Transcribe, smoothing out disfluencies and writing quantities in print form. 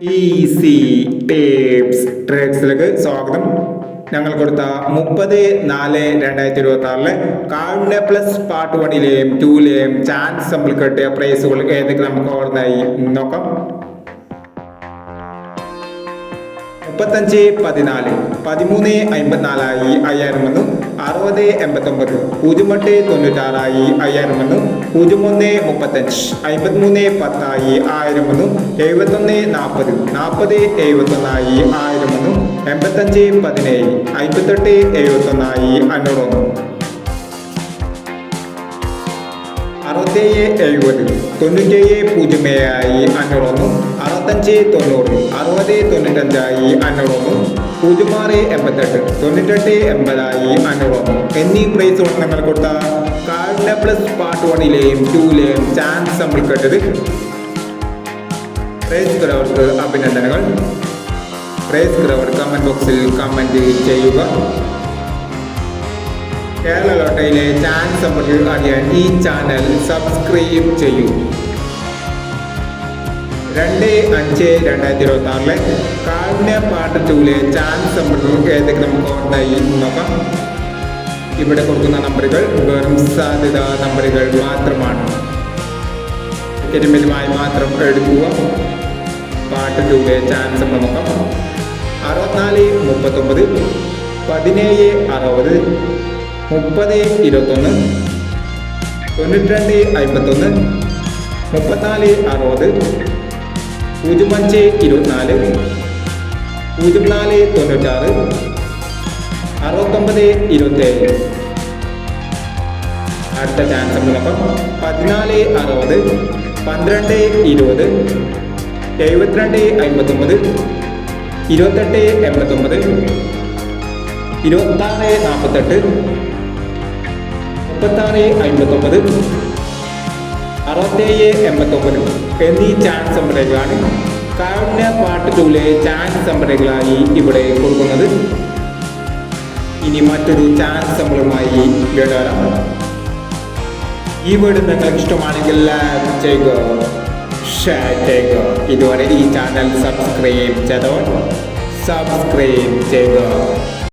Easy tips ട്രിക്സിലേക്ക് സ്വാഗതം. ഞങ്ങൾ കൊടുത്ത 30/4/2026 കാരുണ്യ പ്ലസ് പാർട്ട് 1ലെയും 2ലെയും ചാൻസ് നമ്മൾ കിട്ടിയ പ്രൈസുകൾ ഏതൊക്കെ നമുക്ക് ഓർമ്മയായി നോക്കാം. 35/14 13/54 5000 വന്നു. 60/89 08/96 5000 വന്നു. 01/35 53/10 1000 വന്നു. 71/40 40/71 1000 വന്നു. 85/17 58/71 500 വന്നു. 67/70 97/07 500 വന്നു. 65/90 60/95 500 വന്നു. 06/88 98/80 500 വന്നു എന്നീ പ്രൈസുകൾ നമ്മൾ കൊടുത്ത കാരുണ്യ പ്ലസ് പാർട്ട് 1ലെയും 2ലെയും ചാൻസ് നമ്മൾ കേട്ടത്. പ്രൈസ് കിടവർക്ക് അഭിനന്ദനങ്ങൾ. പ്രൈസ് കിടവർ കമന്റ് ബോക്സിൽ കമന്റ് ചെയ്യുക. കേരള ലോട്ടറിയിലെ ചാൻസ് നമുക്ക് അറിയാൻ ഈ ചാനൽ സബ്സ്ക്രൈബ് ചെയ്യൂ. 2/5/2026 കാരുണ്യ പാർട്ട് 2ലെ ചാൻസ് നമുക്ക് ഏതൊക്കെ നമുക്ക് ഓർമ്മയായി നോക്കാം. ഇവിടെ കൊടുക്കുന്ന നമ്പറുകൾ വെറും സാധ്യത നമ്പറുകൾ മാത്രമാണ്. ടിക്കറ്റുമായി മാത്രം എടുക്കുക. പാർട്ട് 2ലെ ചാൻസ് നമ്മൾ നോക്കാം. 64/39 17/60 30/21 92/51 34/60 05/24 04/96 69/27. അടുത്ത ചാൻസ് നമ്മൾ നോക്കാം. 14/60 12/20 72/59 28/89 26/48 36/59 67/89 എന്നീ ചാൻസ് നമ്പറുകളാണ് കാരുണ്യ പാർട്ട് 2ലെ ചാൻസ് നമ്പറുകളായി ഇവിടെ കൊടുക്കുന്നത്. ഇനി മറ്റൊരു ചാൻസ് നമ്പറുമായി വീടാം. ഈ വീട് നിങ്ങൾക്ക് ഇഷ്ടമാണെങ്കിൽ ലൈക്ക് ചെയ്യുക, ഷെയർ ചെയ്യുക. ഇതുവരെ ഈ ചാനൽ സബ്സ്ക്രൈബ് ചെയ്തവർ സബ്സ്ക്രൈബ് ചെയ്യുക.